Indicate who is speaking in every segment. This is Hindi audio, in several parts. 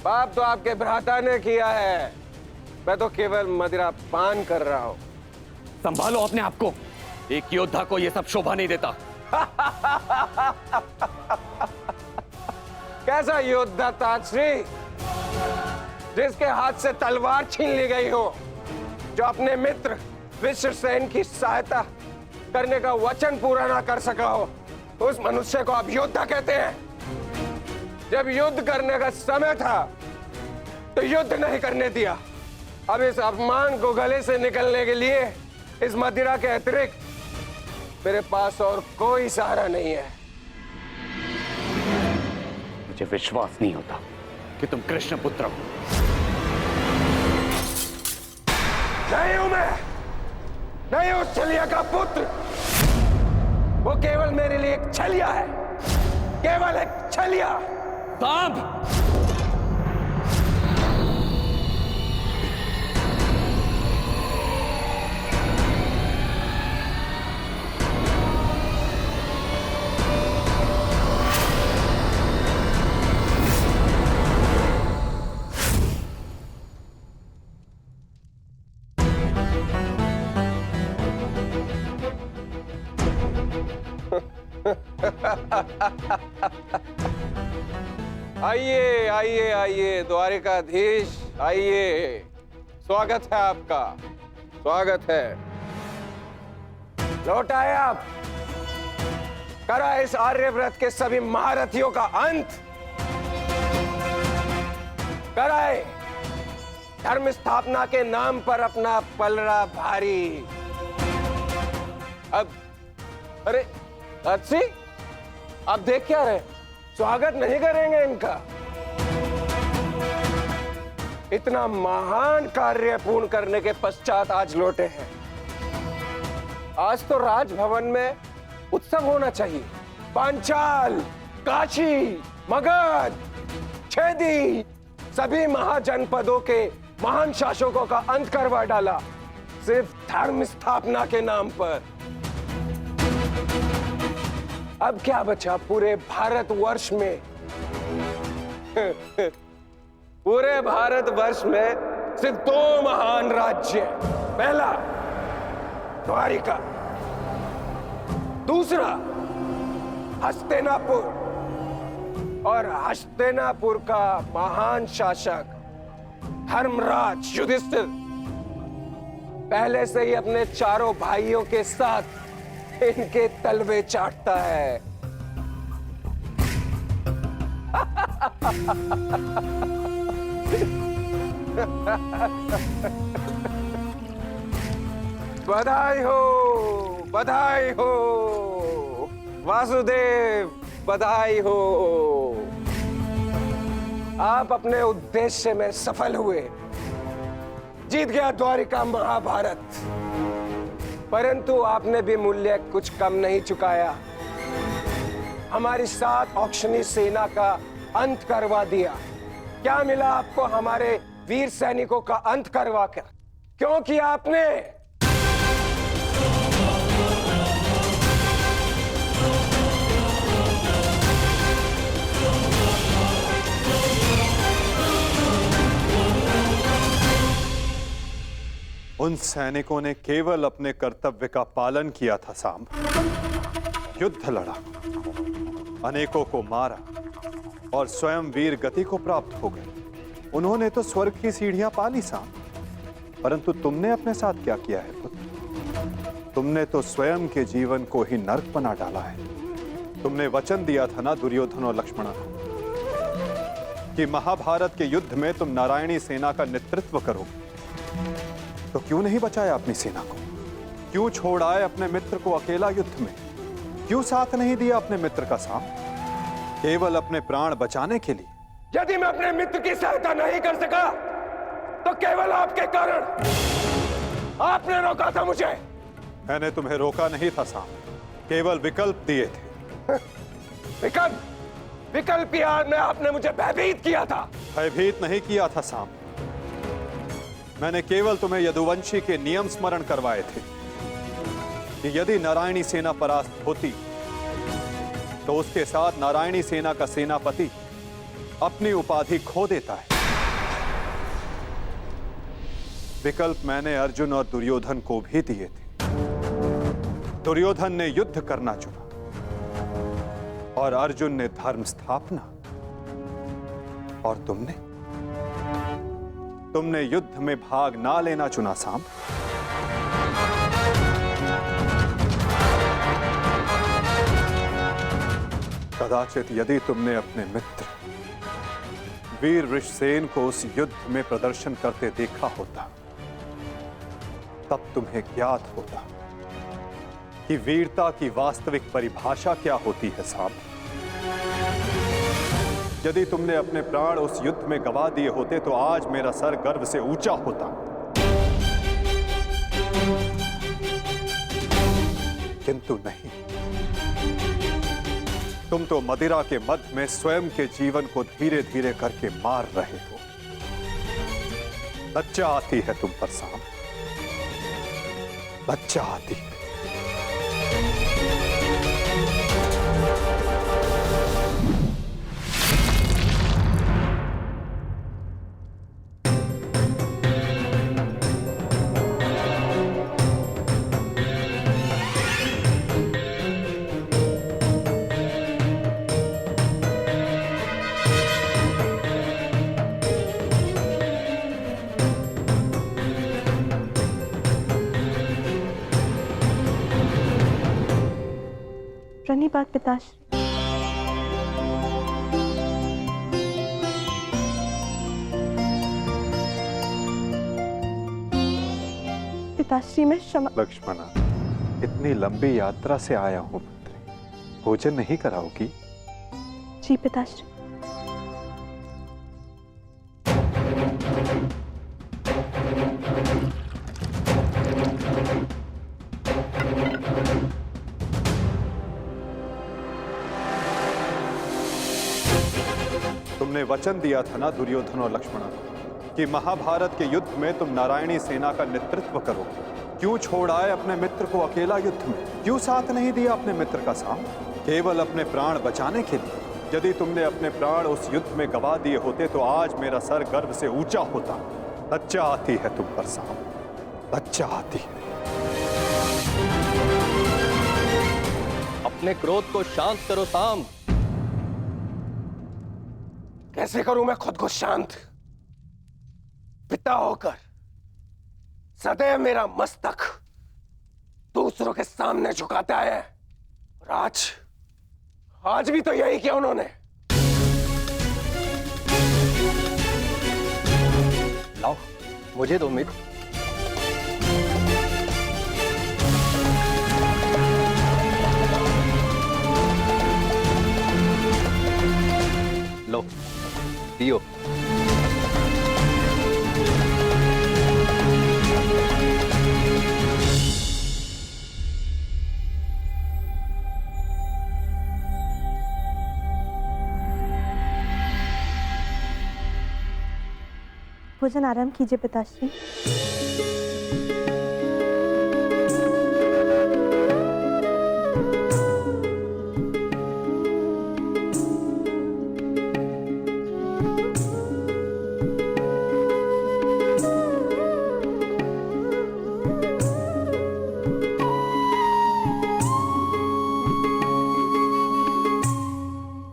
Speaker 1: पाप तो आपके भ्राता ने किया है, मैं तो केवल मदिरा पान कर रहा हूं।
Speaker 2: संभालो अपने आप को, एक योद्धा को यह सब शोभा नहीं देता।
Speaker 1: कैसा योद्धा ताजश्री, जिसके हाथ से तलवार छीन ली गई हो, जो अपने मित्र विश्वसेन की सहायता करने का वचन पूरा ना कर सका हो, उस मनुष्य को आप योद्धा कहते हैं। जब युद्ध करने का समय था तो युद्ध नहीं करने दिया। अब इस अपमान को गले से निकलने के लिए इस मदिरा के अतिरिक्त मेरे पास और कोई सहारा नहीं है।
Speaker 2: मुझे विश्वास नहीं होता कि तुम कृष्ण पुत्र हो।
Speaker 1: नहीं हूं मैं, नहीं उस छलिया का पुत्र। वो केवल मेरे लिए एक छलिया है, केवल एक छलिया।
Speaker 2: सांप!
Speaker 1: आइए आइए आइए द्वारिकाधीश, आइए। स्वागत है आपका, स्वागत है। लौट आए आप। करा इस आर्यव्रत के सभी महारथियों का अंत। कराए धर्म स्थापना के नाम पर अपना पलड़ा भारी। अब अरे अच्छी, आप देख क्या रहे, स्वागत नहीं करेंगे इनका? इतना महान कार्य पूर्ण करने के पश्चात आज लौटे हैं। आज तो राजभवन में उत्सव होना चाहिए। पांचाल, काशी, मगध, छेदी, सभी महाजनपदों के महान शासकों का अंत करवा डाला, सिर्फ धर्म स्थापना के नाम पर। अब क्या बचा पूरे भारतवर्ष में? पूरे भारतवर्ष में सिर्फ दो महान राज्य। पहला द्वारिका, दूसरा हस्तिनापुर। और हस्तिनापुर का महान शासक धर्मराज युधिष्ठिर पहले से ही अपने चारों भाइयों के साथ इनके तलवे चाटता है। बधाई हो, बधाई हो वासुदेव, बधाई हो। आप अपने उद्देश्य में सफल हुए, जीत गया द्वारिका महाभारत। परंतु आपने भी मूल्य कुछ कम नहीं चुकाया। हमारी 7 औक्षणी सेना का अंत करवा दिया। क्या मिला आपको हमारे वीर सैनिकों का अंत करवा कर? क्यों किया आपने?
Speaker 3: उन सैनिकों ने केवल अपने कर्तव्य का पालन किया था सांब। युद्ध लड़ा, अनेकों को मारा और स्वयं वीर गति को प्राप्त हो गए। उन्होंने तो स्वर्ग की सीढ़ियां पा ली सांब। परंतु तुमने अपने साथ क्या किया है पुत्र? तुमने तो स्वयं के जीवन को ही नर्क बना डाला है। तुमने वचन दिया था ना दुर्योधन और लक्ष्मण को कि महाभारत के युद्ध में तुम नारायणी सेना का नेतृत्व करोगे। तो क्यों नहीं बचाया अपनी सेना को? क्यों छोड़ आए अपने मित्र को अकेला युद्ध में? क्यों साथ नहीं दिया अपने मित्र का साथ? केवल अपने प्राण बचाने के लिए?
Speaker 1: यदि मैं अपने मित्र की सहायता नहीं कर सका तो केवल आपके कारण। आपने रोका था मुझे।
Speaker 3: मैंने तुम्हें रोका नहीं था साम, केवल विकल्प दिए थे।
Speaker 1: विकल्प? विकल्प यार में आपने मुझे भयभीत किया था।
Speaker 3: भयभीत नहीं किया था साम, मैंने केवल तुम्हें यदुवंशी के नियम स्मरण करवाए थे कि यदि नारायणी सेना परास्त होती तो उसके साथ नारायणी सेना का सेनापति अपनी उपाधि खो देता है। विकल्प मैंने अर्जुन और दुर्योधन को भी दिए थे। दुर्योधन ने युद्ध करना चुना और अर्जुन ने धर्म स्थापना, और तुमने युद्ध में भाग ना लेना चुना सांब। कदाचित यदि तुमने अपने मित्र वीर ऋषसेन को उस युद्ध में प्रदर्शन करते देखा होता, तब तुम्हें ज्ञात होता कि वीरता की वास्तविक परिभाषा क्या होती है सांब। यदि तुमने अपने प्राण उस युद्ध में गवा दिए होते तो आज मेरा सर गर्व से ऊंचा होता, किंतु नहीं। तुम तो मदिरा के मद में स्वयं के जीवन को धीरे धीरे करके मार रहे हो। लज्जा आती है तुम पर सांब, लज्जा आती है।
Speaker 4: प्रणिपात पिताश्री। पिताश्री मैं क्षमा।
Speaker 3: लक्ष्मणा, इतनी लंबी यात्रा से आया हूं पुत्री, भोजन नहीं कराओगी?
Speaker 4: जी पिताश्री।
Speaker 3: तुमने वचन दिया था ना दुर्योधन और लक्ष्मणा कि महाभारत के युद्ध में तुम नारायणी सेना का नेतृत्व करोगे। क्यों छोड़ आए अपने मित्र को अकेला युद्ध में? क्यों साथ नहीं दिया अपने मित्र का सांब? केवल अपने प्राण बचाने के लिए? यदि तुमने अपने प्राण उस युद्ध में गवा दिए होते तो आज मेरा सर गर्व से ऊंचा होता। लज्जा आती है तुम पर सांब, लज्जा आती है।
Speaker 2: अपने क्रोध को शांत करो सांब।
Speaker 1: कैसे करूं मैं खुद को शांत? पिता होकर सदैव मेरा मस्तक दूसरों के सामने झुकाता है, और आज भी तो यही किया उन्होंने।
Speaker 2: लाओ, मुझे दो मित्र। लो, पियो।
Speaker 4: भोजन आराम कीजिए पिताश्री।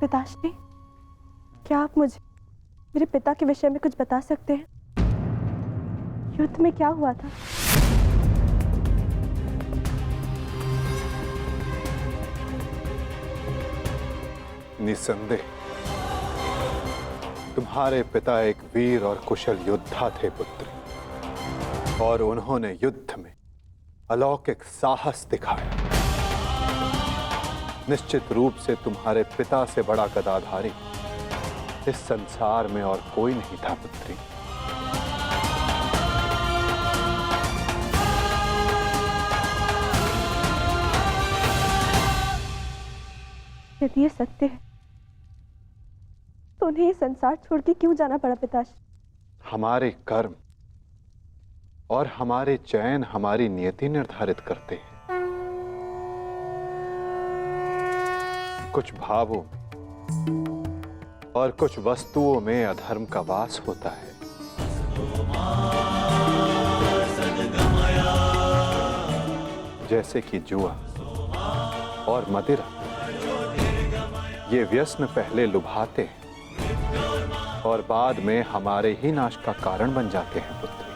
Speaker 4: पिताश्री, क्या आप मुझे मेरे पिता के विषय में कुछ बता सकते हैं? युद्ध में क्या हुआ था?
Speaker 3: निसंदेह तुम्हारे पिता एक वीर और कुशल योद्धा थे पुत्र, और उन्होंने युद्ध में अलौकिक साहस दिखाया। निश्चित रूप से तुम्हारे पिता से बड़ा गदाधारी इस संसार में और कोई नहीं था पुत्री।
Speaker 4: यदि ये सत्य है तो उन्हें ये संसार छोड़ के क्यों जाना पड़ा पिताश्री?
Speaker 3: हमारे कर्म और हमारे चयन हमारी नियति निर्धारित करते हैं। कुछ भावों में और कुछ वस्तुओं में अधर्म का वास होता है। जैसे कि जुआ और मदिरा, ये व्यसन पहले लुभाते हैं और बाद में हमारे ही नाश का कारण बन जाते हैं पुत्री।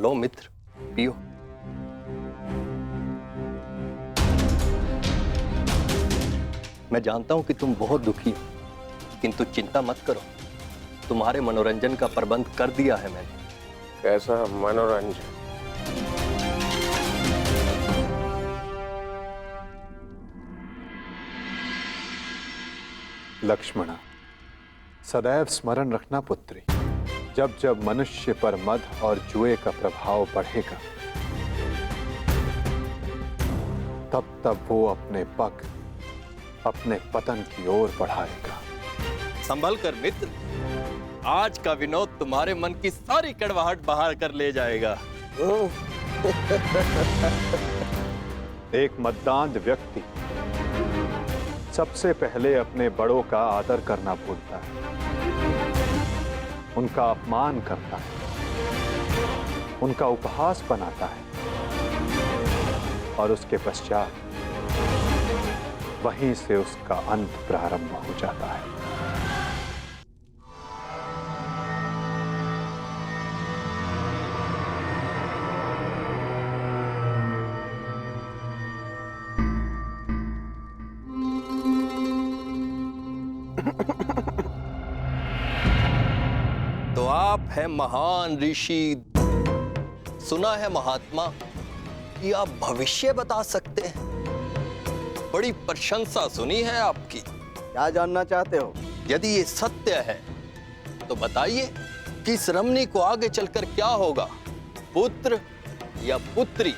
Speaker 5: लो मित्र, पियो। मैं जानता हूं कि तुम बहुत दुखी हो, किंतु चिंता मत करो, तुम्हारे मनोरंजन का प्रबंध कर दिया है मैंने।
Speaker 1: कैसा मनोरंजन?
Speaker 3: लक्ष्मणा, सदैव स्मरण रखना पुत्री, जब जब मनुष्य पर मद और जुए का प्रभाव बढ़ेगा, तब तब वो अपने पग अपने पतन की ओर बढ़ाएगा।
Speaker 5: संभल कर मित्र, आज का विनोद तुम्हारे मन की सारी कड़वाहट बाहर कर ले जाएगा।
Speaker 3: एक मद्दांध व्यक्ति सबसे पहले अपने बड़ों का आदर करना भूलता है, उनका अपमान करता है, उनका उपहास बनाता है और उसके पश्चात वहीं से उसका अंत प्रारंभ हो जाता है।
Speaker 5: तो आप हैं महान ऋषि, सुना है महात्मा कि आप भविष्य बता सकते हैं। बड़ी प्रशंसा सुनी है आपकी।
Speaker 6: क्या जानना चाहते हो?
Speaker 5: यदि ये सत्य है तो बताइए कि इस रमणी को आगे चलकर क्या होगा, पुत्र या पुत्री?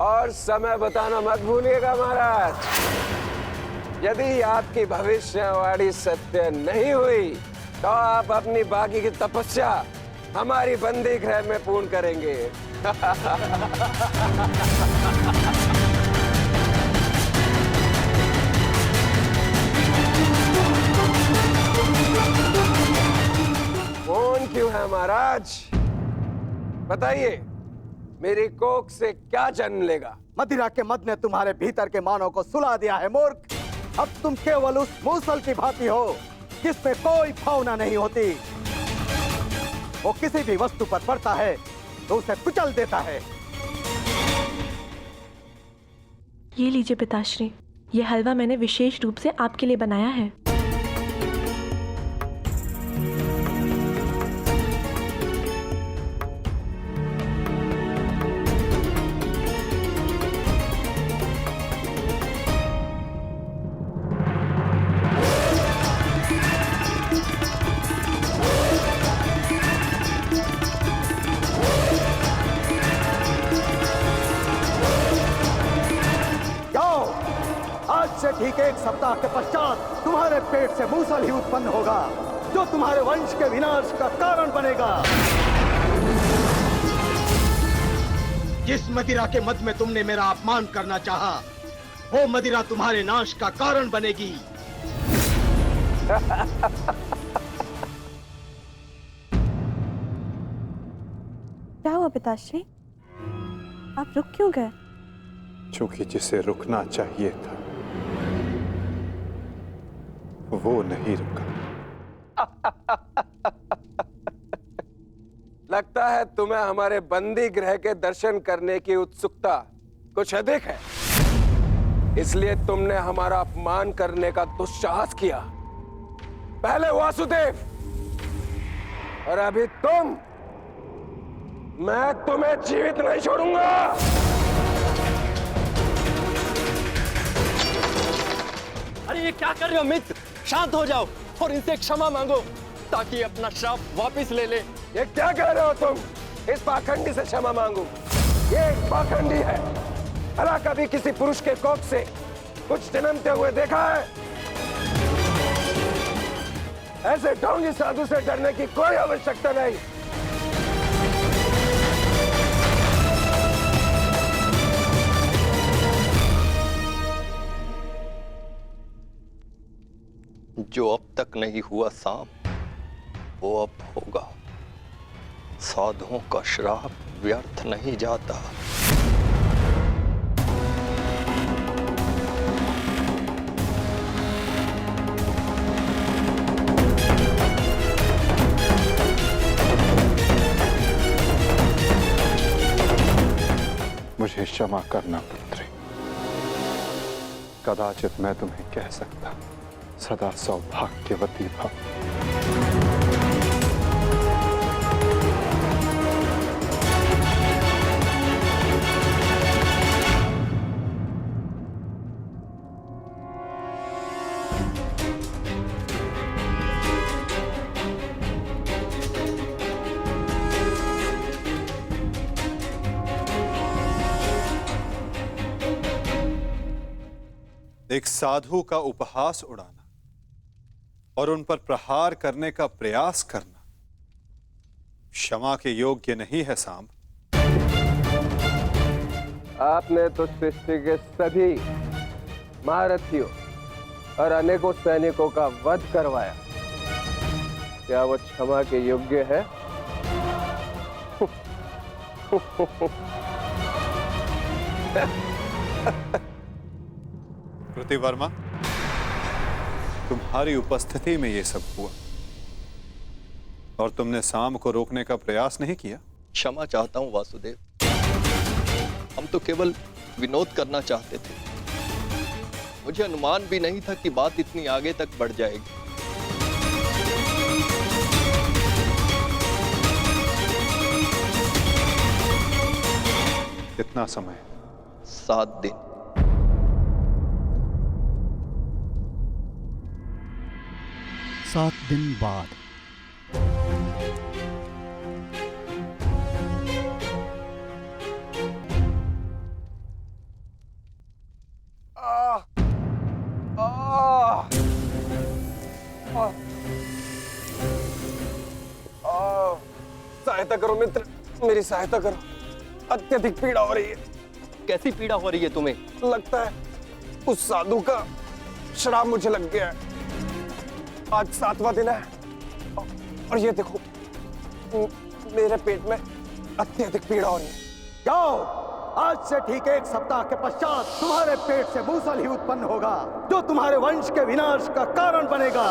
Speaker 1: और समय बताना मत भूलिएगा महाराज। यदि आपकी भविष्यवाणी सत्य नहीं हुई तो आप अपनी बाकी की तपस्या हमारी बंदी गृह में पूर्ण करेंगे। कौन क्यों है महाराज? बताइए, मेरी कोख से क्या जन्म लेगा?
Speaker 6: मदिरा के मद ने तुम्हारे भीतर के मानव को सुला दिया है मूर्ख। अब तुम केवल उस मूसल की भांति हो जिसमें कोई भावना नहीं होती। वो किसी भी वस्तु पर पड़ता है तो उसे कुचल देता है।
Speaker 4: ये लीजिए पिताश्री, ये हलवा मैंने विशेष रूप से आपके लिए बनाया है।
Speaker 6: से ठीक एक सप्ताह के पश्चात तुम्हारे पेट से मूसल ही उत्पन्न होगा जो तुम्हारे वंश के विनाश का कारण बनेगा। जिस मदिरा के मद में तुमने मेरा अपमान करना चाहा, वो मदिरा तुम्हारे नाश का कारण बनेगी।
Speaker 4: क्या हुआ पिताश्री? आप रुक क्यों गए?
Speaker 3: क्योंकि जिसे रुकना चाहिए था वो नहीं रुका।
Speaker 1: लगता है तुम्हें हमारे बंदी गृह के दर्शन करने की उत्सुकता कुछ अधिक है, इसलिए तुमने हमारा अपमान करने का दुस्साहस किया। पहले वासुदेव और अभी तुम। मैं तुम्हें जीवित नहीं छोड़ूंगा।
Speaker 5: अरे ये क्या कर रहे हो मित्र? शांत हो जाओ और इनसे क्षमा मांगो। ताकि अपना श्राप वापस ले ले।
Speaker 1: ये क्या कह रहे हो तुम? इस पाखंडी से क्षमा मांगू? ये एक पाखंडी है। भला कभी किसी पुरुष के कोख से कुछ जन्मते हुए देखा है? ऐसे ढोंगी साधु से डरने की कोई आवश्यकता नहीं।
Speaker 5: जो अब तक नहीं हुआ साम, वो अब होगा। साधुओं का श्राप व्यर्थ नहीं जाता।
Speaker 3: मुझे क्षमा करना पुत्री। कदाचित मैं तुम्हें कह सकता सदा सौभाग्यवती भव। एक साधु का उपहास उड़ाना और उन पर प्रहार करने का प्रयास करना क्षमा के योग्य नहीं है सांब।
Speaker 1: आपने तो सृष्टि के सभी महारथियों और अनेकों सैनिकों का वध करवाया। क्या वो क्षमा के योग्य है?
Speaker 3: कृतिवर्मा, तुम्हारी उपस्थिति में यह सब हुआ और तुमने सांब को रोकने का प्रयास नहीं किया।
Speaker 5: क्षमा चाहता हूं वासुदेव। हम तो केवल विनोद करना चाहते थे। मुझे अनुमान भी नहीं था कि बात इतनी आगे तक बढ़ जाएगी।
Speaker 3: कितना समय?
Speaker 5: 7 दिन।
Speaker 7: सात दिन बाद
Speaker 1: सहायता करो मित्र, मेरी सहायता करो। अत्यधिक पीड़ा हो रही है।
Speaker 5: कैसी पीड़ा हो रही है तुम्हें?
Speaker 1: लगता है उस साधु का श्राप मुझे लग गया है। आज 7वां दिन है और ये देखो मेरे पेट में अत्यधिक पीड़ा हो रही है।
Speaker 6: जाओ, आज से ठीक 1 सप्ताह के पश्चात तुम्हारे पेट से मूसल ही उत्पन्न होगा, जो तुम्हारे वंश के विनाश का कारण बनेगा।